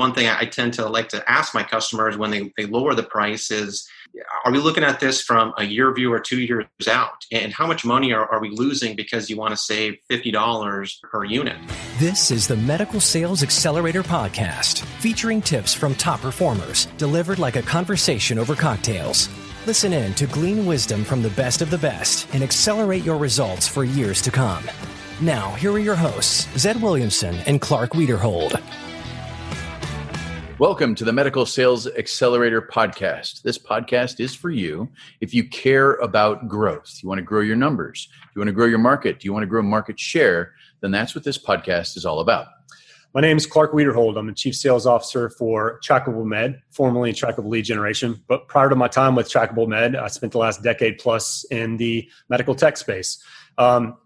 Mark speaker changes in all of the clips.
Speaker 1: One thing I tend to like to ask my customers when they lower the price is, are we looking at this from a year view or 2 years out? And how much money are we losing because you want to save $50 per unit?
Speaker 2: This is the Medical Sales Accelerator Podcast, featuring tips from top performers delivered like a conversation over cocktails. Listen in to glean wisdom from the best of the best and accelerate your results for years to come. Now, here are your hosts, Zed Williamson and Clark Wiederhold.
Speaker 3: Welcome to the Medical Sales Accelerator Podcast. This podcast is for you if you care about growth. You want to grow your numbers. You want to grow your market. Do you want to grow market share? Then that's what this podcast is all about.
Speaker 4: My name is Clark Wiederhold. I'm the Chief Sales Officer for Trackable Med, formerly Trackable Lead Generation. But prior to my time with Trackable Med, I spent the last decade plus in the medical tech space.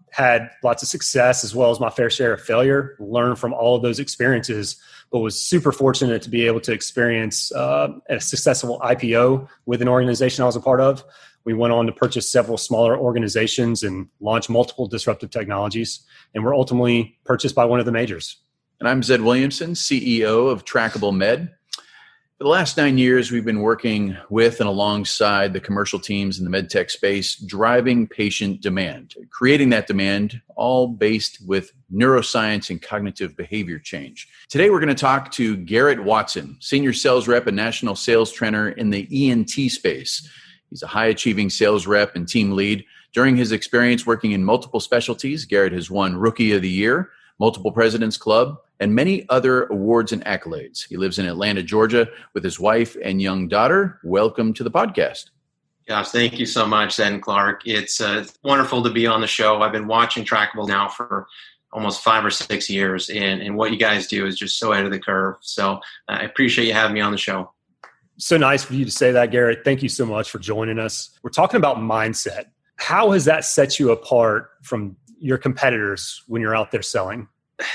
Speaker 4: Had lots of success as well as my fair share of failure, learned from all of those experiences, but was super fortunate to be able to experience a successful IPO with an organization I was a part of. We went on to purchase several smaller organizations and launch multiple disruptive technologies, and were ultimately purchased by one of the majors.
Speaker 3: And I'm Zed Williamson, CEO of Trackable Med. For the last 9 years, we've been working with and alongside the commercial teams in the medtech space, driving patient demand, creating that demand, all based with neuroscience and cognitive behavior change. Today, we're going to talk to Garrett Watson, Senior Sales Rep and National Sales Trainer in the ENT space. He's a high-achieving sales rep and team lead. During his experience working in multiple specialties, Garrett has won Rookie of the Year, multiple President's Club, and many other awards and accolades. He lives in Atlanta, Georgia, with his wife and young daughter. Welcome to the podcast.
Speaker 1: Yes, thank you so much, Zed and Clark. It's wonderful to be on the show. I've been watching Trackable now for almost 5 or 6 years, and what you guys do is just so ahead of the curve. So I appreciate you having me on the show.
Speaker 4: So nice for you to say that, Garrett. Thank you so much for joining us. We're talking about mindset. How has that set you apart from your competitors when you're out there selling?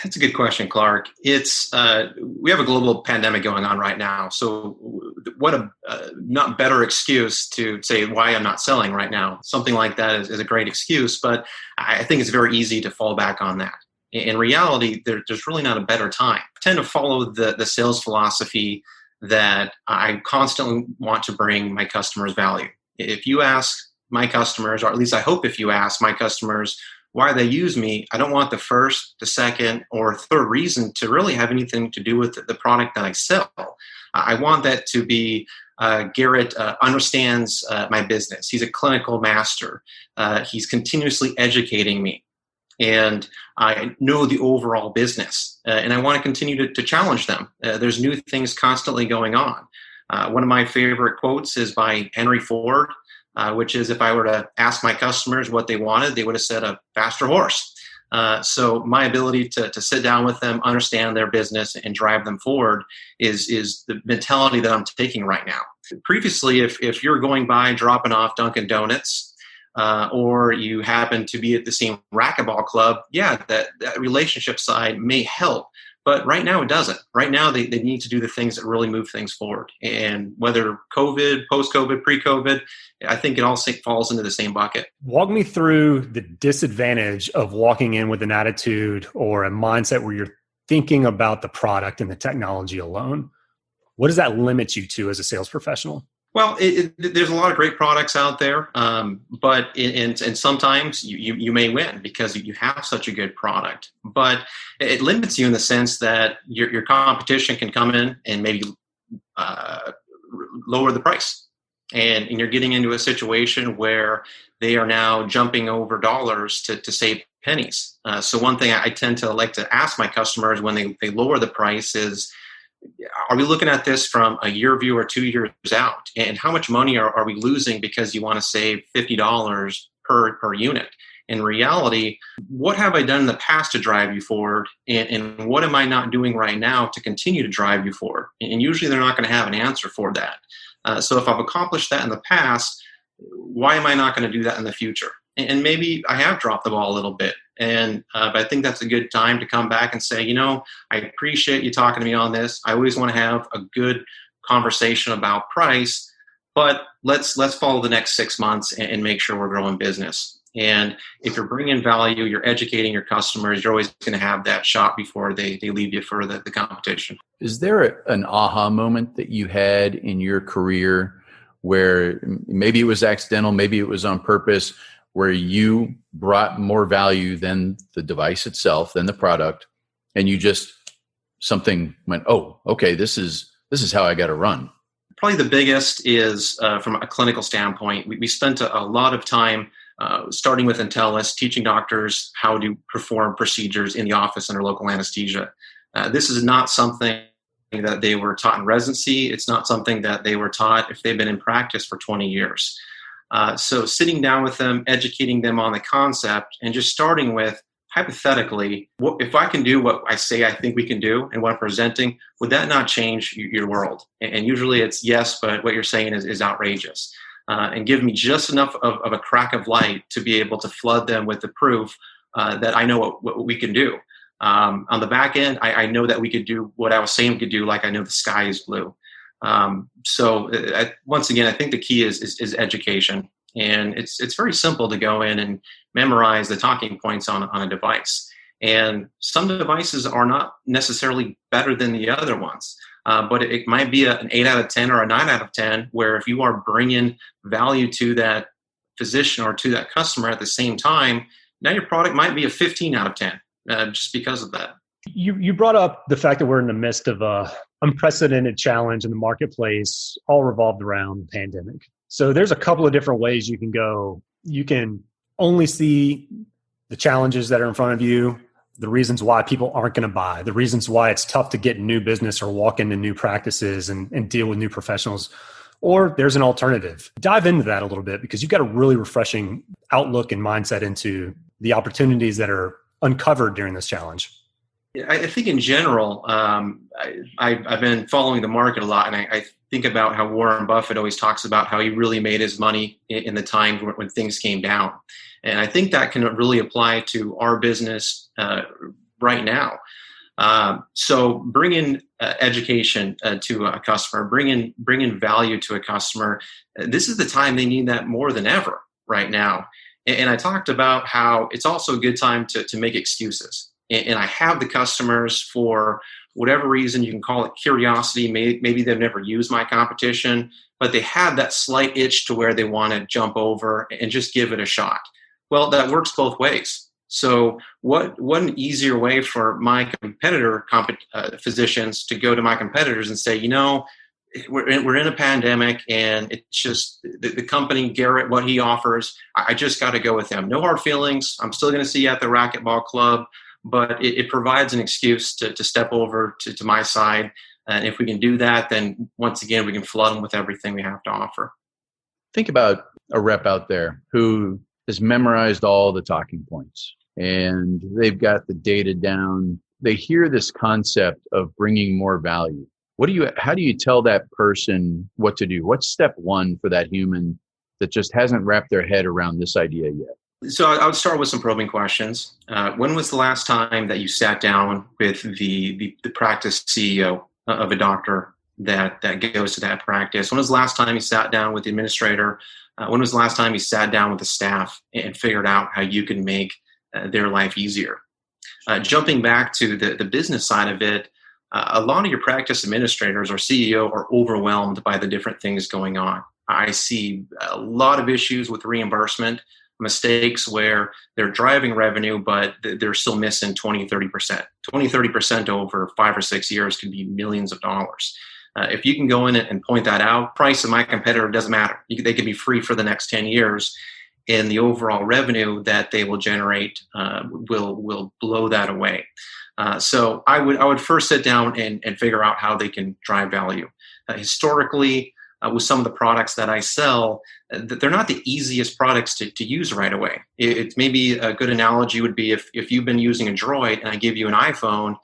Speaker 1: That's a good question, Clark. It's we have a global pandemic going on right now. So what a not better excuse to say why I'm not selling right now. Something like that is a great excuse, but I think it's very easy to fall back on that. In reality, there's really not a better time. I tend to follow the sales philosophy that I constantly want to bring my customers value. If you ask my customers, or at least I hope if you ask my customers why they use me, I don't want the first, the second, or third reason to really have anything to do with the product that I sell. I want that to be Garrett understands my business. He's a clinical master. He's continuously educating me. And I know the overall business. And I want to continue to challenge them. There's new things constantly going on. One of my favorite quotes is by Henry Ford, which is, if I were to ask my customers what they wanted, they would have said a faster horse. So my ability to sit down with them, understand their business, and drive them forward is the mentality that I'm taking right now. Previously, if you're going by dropping off Dunkin' Donuts, or you happen to be at the same racquetball club, that relationship side may help. But right now it doesn't. Right now they need to do the things that really move things forward. And whether COVID, post-COVID, pre-COVID, I think it all falls into the same bucket.
Speaker 4: Walk me through the disadvantage of walking in with an attitude or a mindset where you're thinking about the product and the technology alone. What does that limit you to as a sales professional?
Speaker 1: Well, there's a lot of great products out there, but and sometimes you may win because you have such a good product. But it limits you in the sense that your competition can come in and maybe lower the price, and you're getting into a situation where they are now jumping over dollars to save pennies. So one thing I tend to like to ask my customers when they lower the price is, are we looking at this from a year view or 2 years out? And how much money are we losing because you want to save $50 per unit? In reality, what have I done in the past to drive you forward? And what am I not doing right now to continue to drive you forward? And usually they're not going to have an answer for that. So if I've accomplished that in the past, why am I not going to do that in the future? And maybe I have dropped the ball a little bit. But I think that's a good time to come back and say, I appreciate you talking to me on this. I always want to have a good conversation about price, but let's follow the next 6 months and make sure we're growing business. And if you're bringing value, you're educating your customers, you're always going to have that shot before they leave you for the competition.
Speaker 3: Is there an aha moment that you had in your career where maybe it was accidental, maybe it was on purpose, where you brought more value than the device itself, than the product, and you just, something went, oh, okay, this is how I got to run?
Speaker 1: Probably the biggest is from a clinical standpoint. We spent a lot of time starting with Intellis, teaching doctors how to perform procedures in the office under local anesthesia. This is not something that they were taught in residency. It's not something that they were taught if they've been in practice for 20 years. So sitting down with them, educating them on the concept, and just starting with, hypothetically, if I can do what I say I think we can do and what I'm presenting, would that not change your world? And usually it's yes, but what you're saying is outrageous. And give me just enough of a crack of light to be able to flood them with the proof that I know what we can do. On the back end, I know that we could do what I was saying we could do, like I know the sky is blue. Once again, I think the key is education. And it's very simple to go in and memorize the talking points on a device. And some devices are not necessarily better than the other ones. But it might be an 8 out of 10 or a 9 out of 10, where if you are bringing value to that physician or to that customer at the same time, now your product might be a 15 out of 10 just because of that.
Speaker 4: You brought up the fact that we're in the midst of a unprecedented challenge in the marketplace, all revolved around the pandemic. So there's a couple of different ways you can go. You can only see the challenges that are in front of you, the reasons why people aren't going to buy, the reasons why it's tough to get new business or walk into new practices and deal with new professionals. Or there's an alternative. Dive into that a little bit, because you've got a really refreshing outlook and mindset into the opportunities that are uncovered during this challenge.
Speaker 1: I think in general, I've been following the market a lot, and I think about how Warren Buffett always talks about how he really made his money in the time when things came down. And I think that can really apply to our business right now. So bringing education to a customer, bringing value to a customer, this is the time they need that more than ever right now. And I talked about how it's also a good time to make excuses. And I have the customers, for whatever reason, you can call it curiosity. Maybe they've never used my competition, but they have that slight itch to where they want to jump over and just give it a shot. Well, that works both ways. So what an easier way for my competitor physicians to go to my competitors and say, we're in a pandemic, and it's just the company, Garrett, what he offers, I just got to go with him. No hard feelings. I'm still going to see you at the racquetball club. But it provides an excuse to step over to my side. And if we can do that, then once again, we can flood them with everything we have to offer.
Speaker 3: Think about a rep out there who has memorized all the talking points and they've got the data down. They hear this concept of bringing more value. How do you tell that person what to do? What's step one for that human that just hasn't wrapped their head around this idea yet?
Speaker 1: So I would start with some probing questions. When was the last time that you sat down with the practice CEO of a doctor that goes to that practice? When was the last time you sat down with the administrator? When was the last time you sat down with the staff and figured out how you can make their life easier? Jumping back to the business side of it, a lot of your practice administrators or CEO are overwhelmed by the different things going on. I see a lot of issues with reimbursement, mistakes where they're driving revenue, but they're still missing 20, 30%. 20, 30% over 5 or 6 years could be millions of dollars. If you can go in and point that out, price of my competitor doesn't matter. They could be free for the next 10 years, and the overall revenue that they will generate will blow that away. So I would first sit down and figure out how they can drive value. Historically, with some of the products that I sell, they're not the easiest products to use right away. It's maybe a good analogy would be if you've been using a Droid and I give you an iPhone,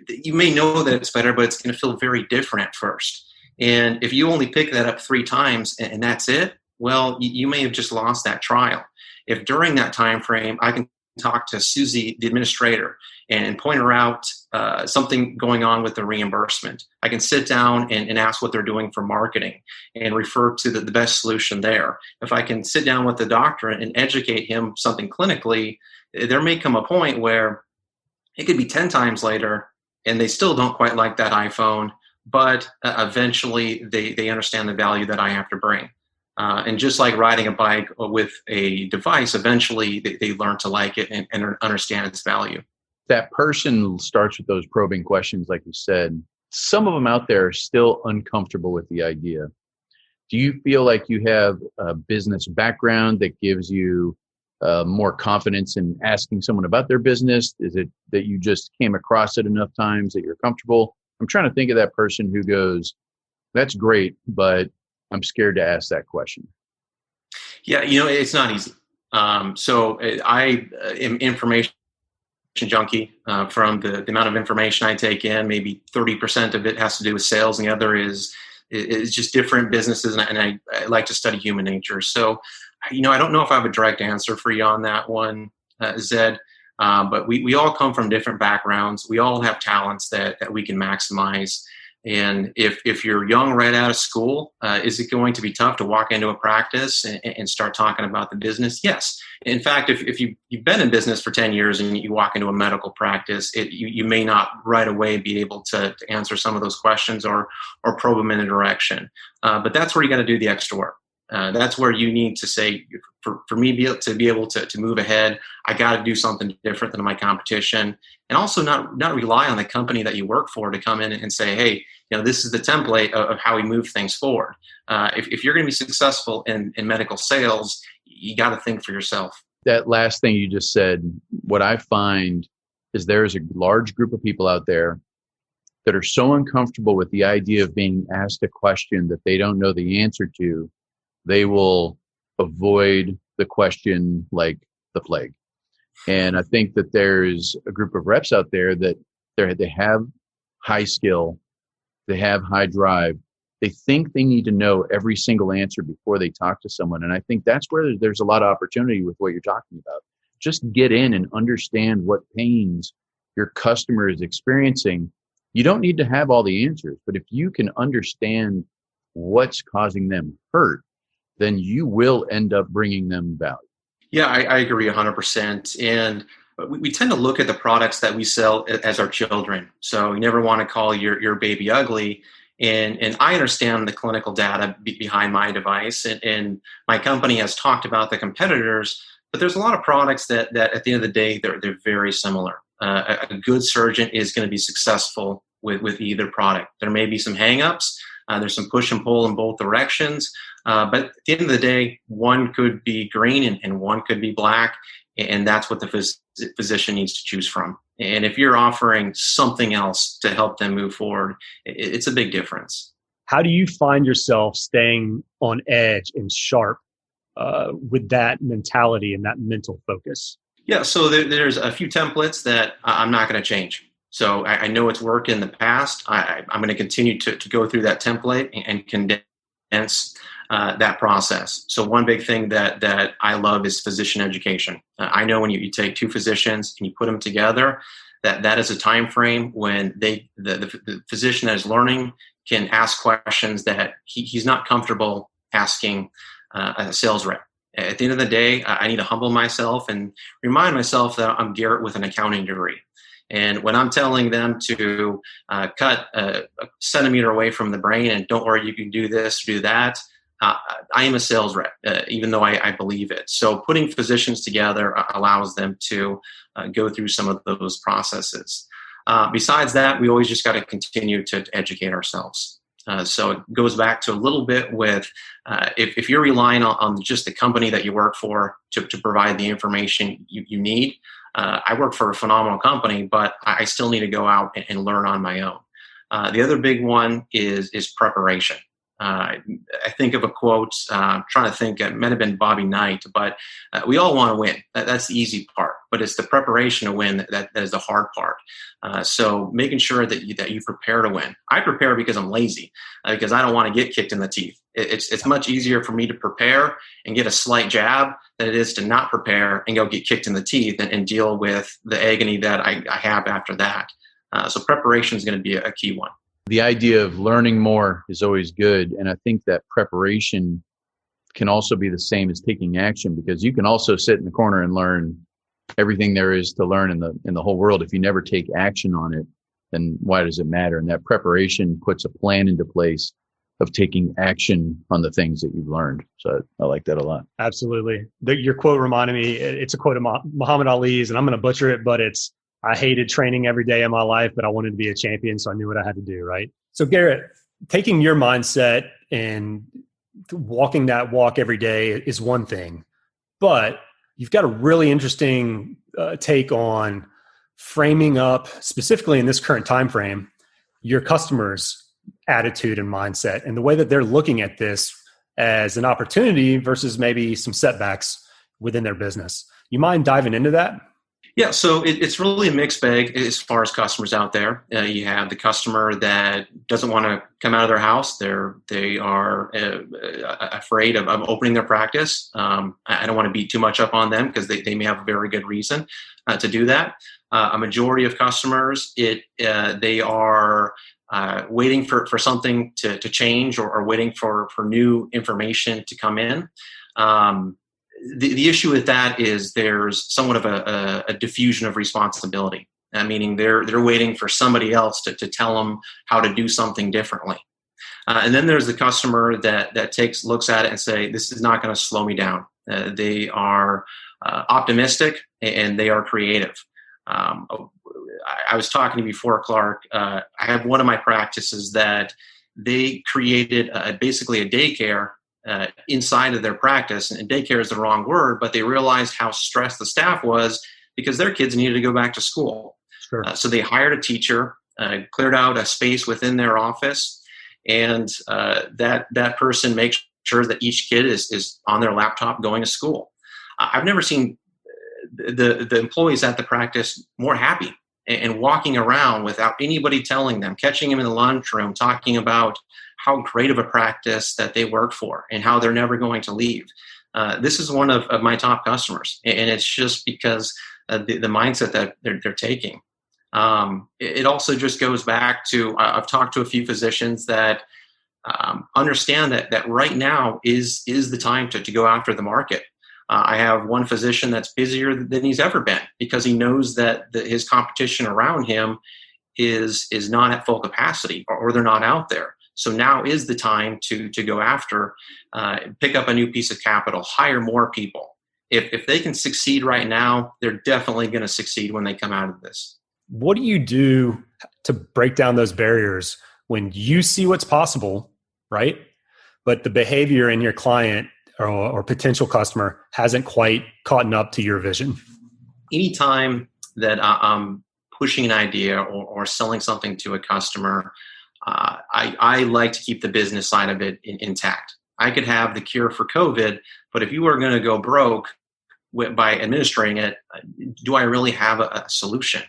Speaker 1: you may know that it's better, but it's going to feel very different at first. And if you only pick that up 3 times and that's it, well, you may have just lost that trial. If during that time frame I can talk to Susie, the administrator, and point her out something going on with the reimbursement. I can sit down and ask what they're doing for marketing and refer to the best solution there. If I can sit down with the doctor and educate him something clinically, there may come a point where it could be 10 times later and they still don't quite like that iPhone, but eventually they understand the value that I have to bring. And just like riding a bike with a device, eventually they learn to like it and understand its value.
Speaker 3: That person starts with those probing questions, like you said. Some of them out there are still uncomfortable with the idea. Do you feel like you have a business background that gives you more confidence in asking someone about their business? Is it that you just came across it enough times that you're comfortable? I'm trying to think of that person who goes, that's great, but I'm scared to ask that question.
Speaker 1: Yeah, it's not easy. So I am information junkie from the amount of information I take in. Maybe 30% of it has to do with sales, and the other is just different businesses, and I like to study human nature. So, I don't know if I have a direct answer for you on that one, Zed, but we all come from different backgrounds. We all have talents that we can maximize. And if you're young right out of school, is it going to be tough to walk into a practice and start talking about the business? Yes. In fact, if you've been in business for 10 years and you walk into a medical practice, you may not right away be able to answer some of those questions or probe them in a direction. But that's where you got to do the extra work. That's where you need to say, for me to be able to move ahead, I got to do something different than my competition, and also not rely on the company that you work for to come in and say, hey, this is the template of how we move things forward. If you're going to be successful in medical sales, you got to think for yourself.
Speaker 3: That last thing you just said, what I find is there's a large group of people out there that are so uncomfortable with the idea of being asked a question that they don't know the answer to. They will avoid the question like the plague. And I think that there's a group of reps out there that they have high skill, they have high drive. They think they need to know every single answer before they talk to someone. And I think that's where there's a lot of opportunity with what you're talking about. Just get in and understand what pains your customer is experiencing. You don't need to have all the answers, but if you can understand what's causing them hurt, then you will end up bringing them value.
Speaker 1: Yeah, I agree 100%. And we tend to look at the products that we sell as our children. So you never want to call your baby ugly. And I understand the clinical data behind my device. And my company has talked about the competitors, but there's a lot of products that at the end of the day, they're very similar. A good surgeon is going to be successful with either product. There may be some hangups. There's some push and pull in both directions. But at the end of the day, one could be green and one could be black. And that's what the physician needs to choose from. And if you're offering something else to help them move forward, it's a big difference.
Speaker 4: How do you find yourself staying on edge and sharp with that mentality and that mental focus?
Speaker 1: Yeah, so there's a few templates that I'm not going to change. So I know it's worked in the past. I'm going to continue to go through that template and condense that process. So one big thing that I love is physician education. I know when you take two physicians and you put them together, that is a time frame when the physician that is learning can ask questions that he's not comfortable asking a sales rep. At the end of the day, I need to humble myself and remind myself that I'm Garrett with an accounting degree. And when I'm telling them to cut a centimeter away from the brain and don't worry, you can do this, do that, I am a sales rep, even though I believe it. So putting physicians together allows them to go through some of those processes. Besides that, we always just got to continue to educate ourselves. So it goes back to a little bit with if you're relying on just the company that you work for to provide the information you need. I work for a phenomenal company, but I still need to go out and learn on my own. The other big one is preparation. I think of a quote, trying to think, it might have been Bobby Knight, but we all want to win. That's the easy part. but it's the preparation to win that is the hard part. So making sure that you prepare to win. I prepare because I'm lazy, because I don't want to get kicked in the teeth. It's much easier for me to prepare and get a slight jab than it is to not prepare and go get kicked in the teeth and deal with the agony that I have after that. So preparation is going to be a key one.
Speaker 3: The idea of learning more is always good. And I think that preparation can also be the same as taking action, because you can also sit in the corner and learn everything there is to learn in the whole world. If you never take action on it, then why does it matter? And that preparation puts a plan into place of taking action on the things that you've learned. So I like that a lot.
Speaker 4: Absolutely. Your quote reminded me, it's a quote of Muhammad Ali's, and I'm going to butcher it, but it's, I hated training every day of my life, but I wanted to be a champion, so I knew what I had to do, right? So Garrett, taking your mindset and walking that walk every day is one thing, but you've got a really interesting take on framing up, specifically in this current time frame, your customers' attitude and mindset and the way that they're looking at this as an opportunity versus maybe some setbacks within their business. You mind diving into that?
Speaker 1: Yeah, so it's really a mixed bag as far as customers out there. You have the customer that doesn't want to come out of their house. They are afraid of opening their practice. I don't want to beat too much up on them because they may have a very good reason to do that. A majority of customers, they are waiting for something to change or waiting for new information to come in. The issue with that is there's somewhat of a diffusion of responsibility, meaning they're waiting for somebody else to tell them how to do something differently. And then there's the customer that looks at it and say, this is not going to slow me down. They are optimistic and they are creative. I was talking to you before, Clark. I have one of my practices that they created basically a daycare inside of their practice, and daycare is the wrong word, but they realized how stressed the staff was because their kids needed to go back to school.
Speaker 4: Sure.
Speaker 1: So they hired a teacher, cleared out a space within their office, and that person makes sure that each kid is on their laptop going to school. I've never seen the employees at the practice more happy and walking around without anybody telling them, catching them in the lunchroom, talking about how great of a practice that they work for and how they're never going to leave. This is one of my top customers, and it's just because the mindset that they're taking. It also just goes back to, I've talked to a few physicians that understand that right now is the time to go after the market. I have one physician that's busier than he's ever been because he knows that his competition around him is not at full capacity or they're not out there. So now is the time to go after, pick up a new piece of capital, hire more people. If they can succeed right now, they're definitely going to succeed when they come out of this.
Speaker 4: What do you do to break down those barriers when you see what's possible, right? But the behavior in your client or potential customer hasn't quite caught up to your vision?
Speaker 1: Anytime that I'm pushing an idea or selling something to a customer, I like to keep the business side of it intact. I could have the cure for COVID, but if you were going to go broke by administering it, do I really have a solution?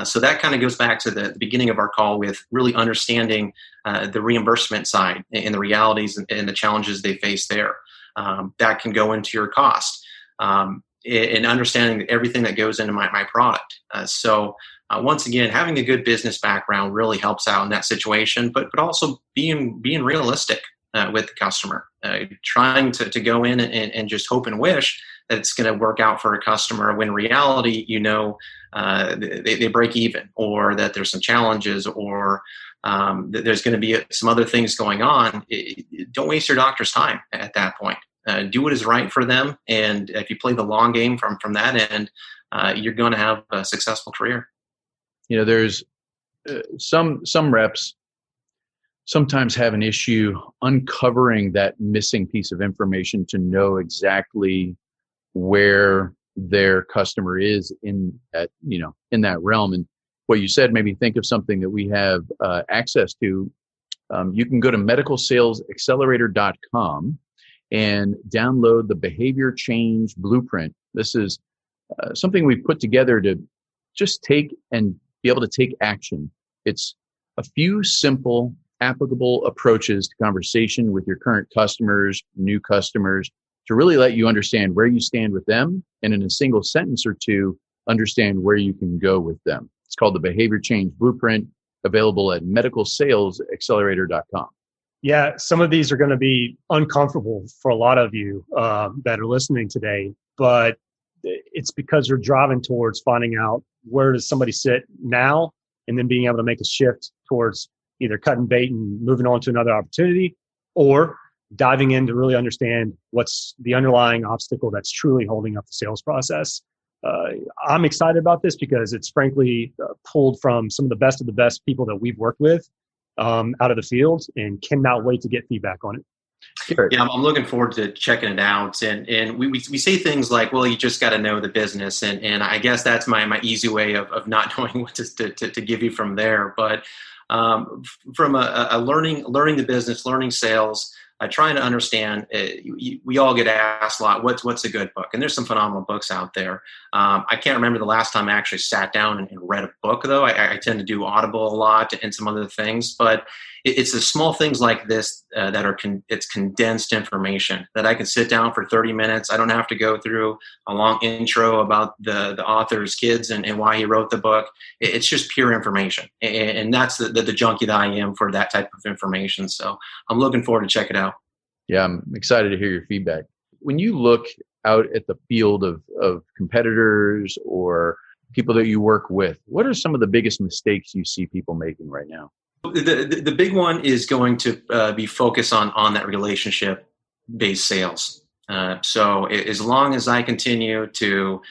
Speaker 1: So that kind of goes back to the beginning of our call with really understanding the reimbursement side and the realities and the challenges they face there. That can go into your cost and understanding everything that goes into my product. So once again, having a good business background really helps out in that situation, but also being realistic with the customer, trying to go in and just hope and wish that it's going to work out for a customer when in reality, they break even, or that there's some challenges, or that there's going to be some other things going on. Don't waste your doctor's time at that point. Do what is right for them. And if you play the long game from that end, you're going to have a successful career.
Speaker 3: There's some reps sometimes have an issue uncovering that missing piece of information to know exactly where their customer is in that realm. And what you said made me think of something that we have access to. You can go to medicalsalesaccelerator.com and download the behavior change blueprint. This is something we've put together to just take and be able to take action. It's a few simple, applicable approaches to conversation with your current customers, new customers, to really let you understand where you stand with them, and in a single sentence or two, understand where you can go with them. It's called the Behavior Change Blueprint, available at medicalsalesaccelerator.com.
Speaker 4: Yeah, some of these are going to be uncomfortable for a lot of you that are listening today, but it's because you're driving towards finding out where does somebody sit now, and then being able to make a shift towards either cutting bait and moving on to another opportunity, or diving in to really understand what's the underlying obstacle that's truly holding up the sales process. I'm excited about this because it's frankly pulled from some of the best people that we've worked with out of the field, and cannot wait to get feedback on it.
Speaker 1: Yeah, I'm looking forward to checking it out. And we say things like, well, you just got to know the business. And I guess that's my easy way of not knowing what to give you from there. But from a learning the business, learning sales, trying to understand, we all get asked a lot, what's a good book? And there's some phenomenal books out there. I can't remember the last time I actually sat down and read a book, though. I tend to do Audible a lot and some other things. But it's the small things like this that are it's condensed information that I can sit down for 30 minutes. I don't have to go through a long intro about the author's kids and why he wrote the book. It's just pure information. And that's the junkie that I am for that type of information. So I'm looking forward to check it out.
Speaker 3: Yeah, I'm excited to hear your feedback. When you look out at the field of competitors or people that you work with, what are some of the biggest mistakes you see people making right now?
Speaker 1: The big one is going to be focused on that relationship-based sales. So as long as I continue to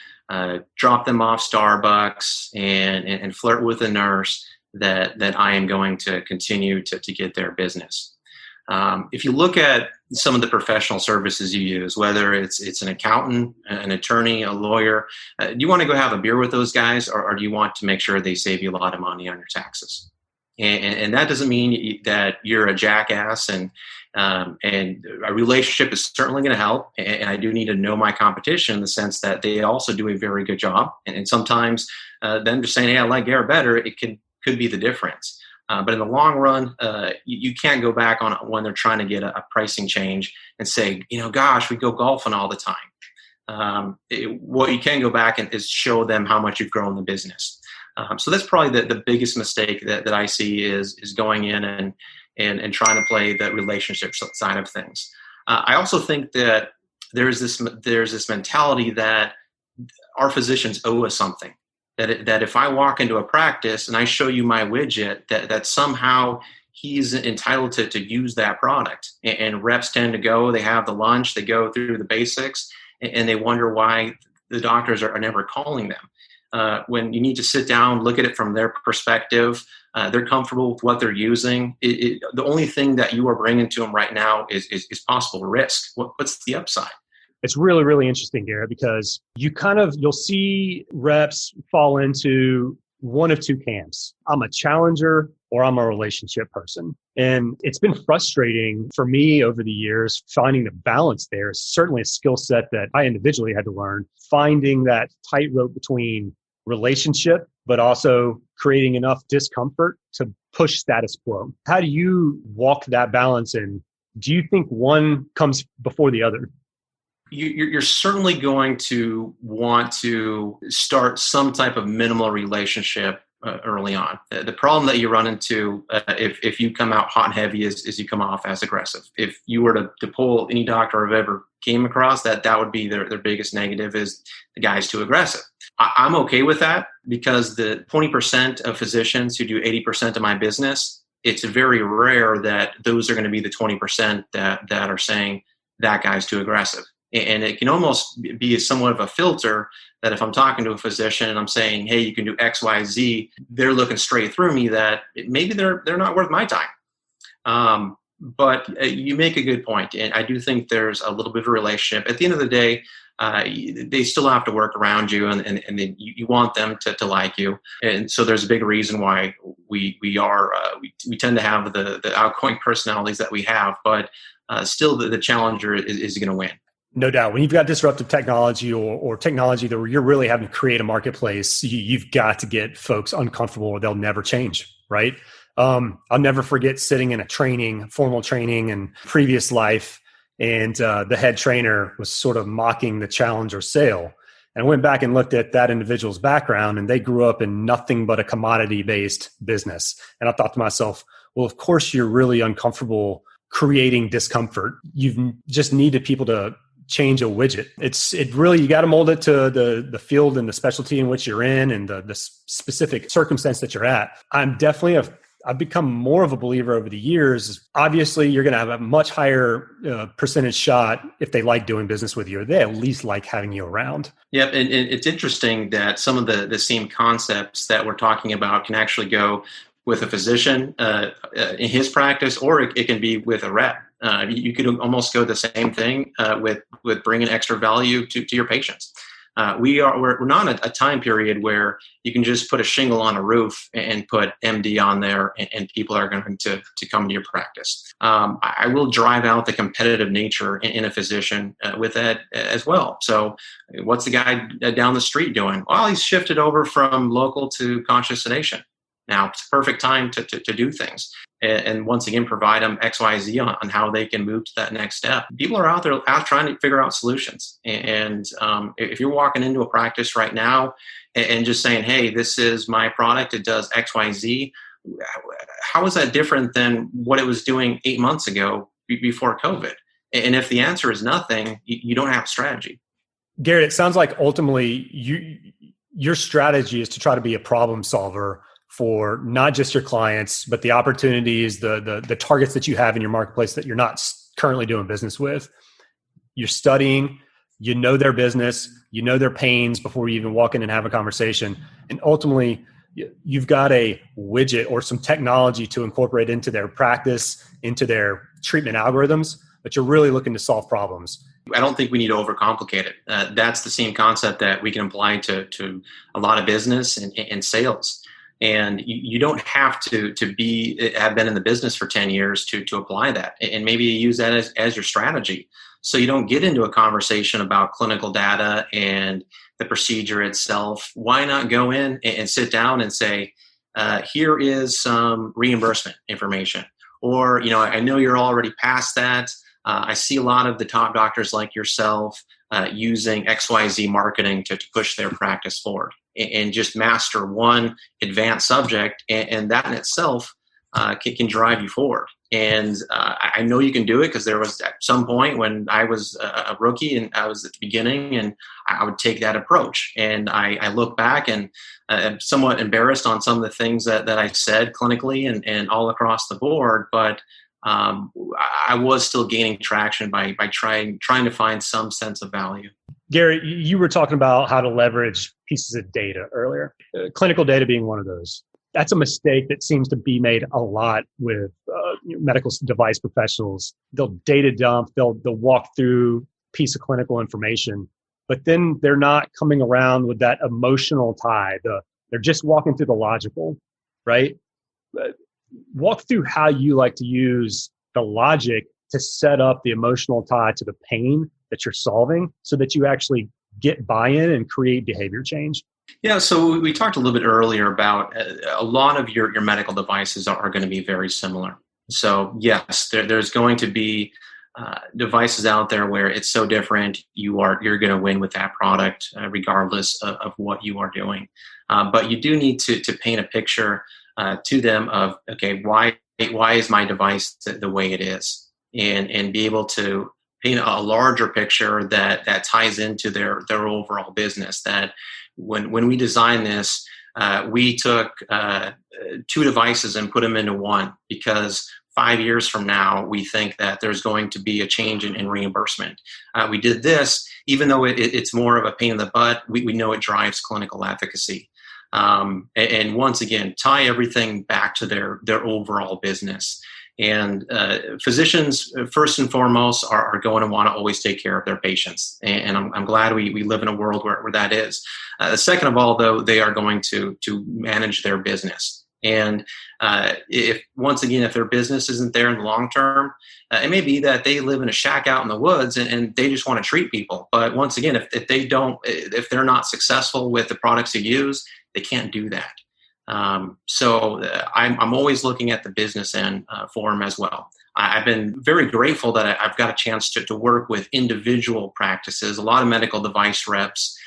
Speaker 1: drop them off Starbucks and flirt with a nurse, that I am going to continue to get their business. If you look at some of the professional services you use, whether it's an accountant, an attorney, a lawyer, do you want to go have a beer with those guys, or do you want to make sure they save you a lot of money on your taxes? And that doesn't mean that you're a jackass, and a relationship is certainly going to help. And I do need to know my competition in the sense that they also do a very good job. And sometimes them just saying, hey, I like Garrett better, it could be the difference. But in the long run, you can't go back on when they're trying to get a pricing change and say, gosh, we go golfing all the time. What you can go back and is show them how much you've grown the business. So that's probably the biggest mistake that I see is going in and trying to play the relationship side of things. I also think that there's this mentality that our physicians owe us something. That if I walk into a practice and I show you my widget, that somehow he's entitled to use that product. And reps tend to go, they have the lunch, they go through the basics, and they wonder why the doctors are never calling them. When you need to sit down, look at it from their perspective, they're comfortable with what they're using. The only thing that you are bringing to them right now is possible risk. What's the upside?
Speaker 4: It's really, really interesting, Garrett, because you'll see reps fall into one of two camps. I'm a challenger or I'm a relationship person. And it's been frustrating for me over the years. Finding the balance there is certainly a skill set that I individually had to learn. Finding that tightrope between relationship, but also creating enough discomfort to push status quo. How do you walk that balance? And do you think one comes before the other?
Speaker 1: You're certainly going to want to start some type of minimal relationship early on. The problem that you run into if you come out hot and heavy is you come off as aggressive. If you were to poll any doctor I've ever came across, that would be their biggest negative is the guy's too aggressive. I'm okay with that because the 20% of physicians who do 80% of my business, it's very rare that those are going to be the 20% that are saying that guy's too aggressive. And it can almost be somewhat of a filter that if I'm talking to a physician and I'm saying, hey, you can do X, Y, Z, they're looking straight through me that maybe they're not worth my time. But you make a good point. And I do think there's a little bit of a relationship. At the end of the day, they still have to work around you and then you want them to like you. And so there's a big reason why we tend to have the outgoing personalities that we have. But still the challenger is going to win.
Speaker 4: No doubt. When you've got disruptive technology or technology that you're really having to create a marketplace, you've got to get folks uncomfortable or they'll never change, right? I'll never forget sitting in a formal training in previous life, and the head trainer was sort of mocking the challenge or sale. And I went back and looked at that individual's background, and they grew up in nothing but a commodity-based business. And I thought to myself, well, of course you're really uncomfortable creating discomfort. You just needed people to change a widget. You got to mold it to the field and the specialty in which you're in and the specific circumstance that you're at. I've become more of a believer over the years. Obviously, you're going to have a much higher percentage shot if they like doing business with you, or they at least like having you around.
Speaker 1: Yep, and it's interesting that some of the same concepts that we're talking about can actually go with a physician in his practice, or it can be with a rep. You could almost go the same thing with bringing extra value to your patients. We're not in a time period where you can just put a shingle on a roof and put MD on there and people are going to come to your practice. I will drive out the competitive nature in a physician with that as well. So what's the guy down the street doing? Well, he's shifted over from local to conscious sedation. Now it's a perfect time to do things. And once again, provide them XYZ on how they can move to that next step. People are out there trying to figure out solutions. And if you're walking into a practice right now and just saying, hey, this is my product, it does XYZ, how is that different than what it was doing 8 months ago before COVID? And if the answer is nothing, you don't have a strategy.
Speaker 4: Garrett, it sounds like ultimately your strategy is to try to be a problem solver for not just your clients, but the opportunities, the targets that you have in your marketplace that you're not currently doing business with. You're studying, you know their business, you know their pains before you even walk in and have a conversation. And ultimately, you've got a widget or some technology to incorporate into their practice, into their treatment algorithms, but you're really looking to solve problems.
Speaker 1: I don't think we need to overcomplicate it. That's the same concept that we can apply to a lot of business and sales. And you don't have to have been in the business for 10 years to apply that. And maybe you use that as your strategy. So you don't get into a conversation about clinical data and the procedure itself. Why not go in and sit down and say, here is some reimbursement information. Or, I know you're already past that. I see a lot of the top doctors like yourself using XYZ marketing to push their practice forward and just master one advanced subject. And that in itself can drive you forward. And I know you can do it because there was at some point when I was a rookie and I was at the beginning and I would take that approach. And I look back and I'm somewhat embarrassed on some of the things that I said clinically and all across the board. But I was still gaining traction by trying to find some sense of value.
Speaker 4: Garrett, you were talking about how to leverage pieces of data earlier, clinical data being one of those. That's a mistake that seems to be made a lot with medical device professionals. They'll data dump, they'll walk through a piece of clinical information, but then they're not coming around with that emotional tie. They're just walking through the logical, right? Walk through how you like to use the logic to set up the emotional tie to the pain that you're solving so that you actually get buy-in and create behavior change.
Speaker 1: Yeah, so we talked a little bit earlier about a lot of your medical devices are going to be very similar. So yes, there's going to be devices out there where it's so different, you're going to win with that product regardless of what you are doing. But you do need to paint a picture to them of, okay, why is my device the way it is? And be able to paint a larger picture that ties into their overall business. That when we designed this, we took 2 devices and put them into one because 5 years from now, we think that there's going to be a change in reimbursement. We did this, even though it's more of a pain in the butt, we know it drives clinical efficacy. And once again, tie everything back to their overall business. And physicians, first and foremost, are going to want to always take care of their patients. And I'm glad we live in a world where that is. Second of all, though, they are going to manage their business. And if their business isn't there in the long term, it may be that they live in a shack out in the woods and they just want to treat people. But once again, if they're not successful with the products you use, they can't do that. So I'm always looking at the business end for them as well. I've been very grateful that I've got a chance to work with individual practices. A lot of medical device reps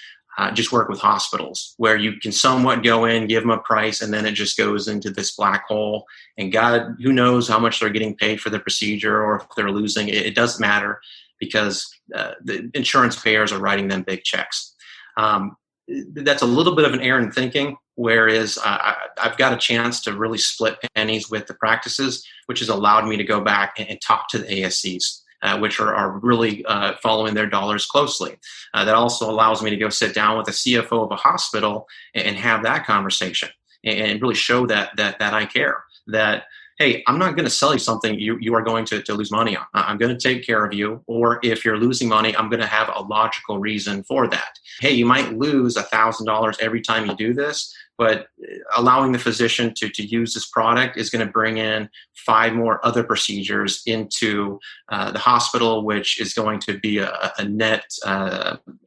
Speaker 1: just work with hospitals where you can somewhat go in, give them a price, and then it just goes into this black hole. And God, who knows how much they're getting paid for the procedure or if they're losing. It doesn't matter because the insurance payers are writing them big checks. That's a little bit of an error in thinking, whereas I've got a chance to really split pennies with the practices, which has allowed me to go back and talk to the ASCs. Which are really following their dollars closely. That also allows me to go sit down with the CFO of a hospital and have that conversation and really show that I care. That, hey, I'm not going to sell you something you are going to lose money on. I'm going to take care of you. Or if you're losing money, I'm going to have a logical reason for that. Hey, you might lose $1,000 every time you do this, but allowing the physician to use this product is going to bring in 5 more other procedures into the hospital, which is going to be a net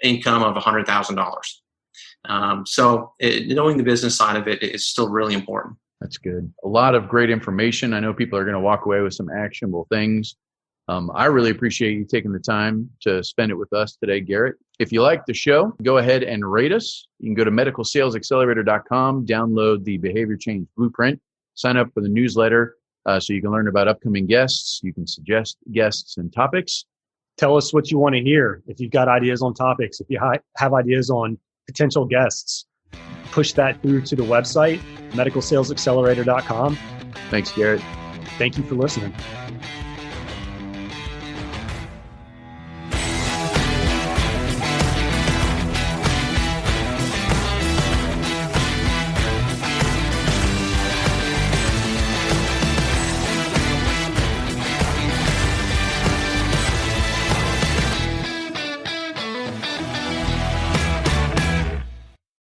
Speaker 1: income of $100,000. So knowing the business side of it is still really important.
Speaker 3: That's good. A lot of great information. I know people are going to walk away with some actionable things. I really appreciate you taking the time to spend it with us today, Garrett. If you like the show, go ahead and rate us. You can go to medicalsalesaccelerator.com, download the Behavior Change Blueprint, sign up for the newsletter so you can learn about upcoming guests. You can suggest guests and topics.
Speaker 4: Tell us what you want to hear. If you've got ideas on topics, if you have ideas on potential guests, push that through to the website, medicalsalesaccelerator.com.
Speaker 3: Thanks, Garrett.
Speaker 4: Thank you for listening.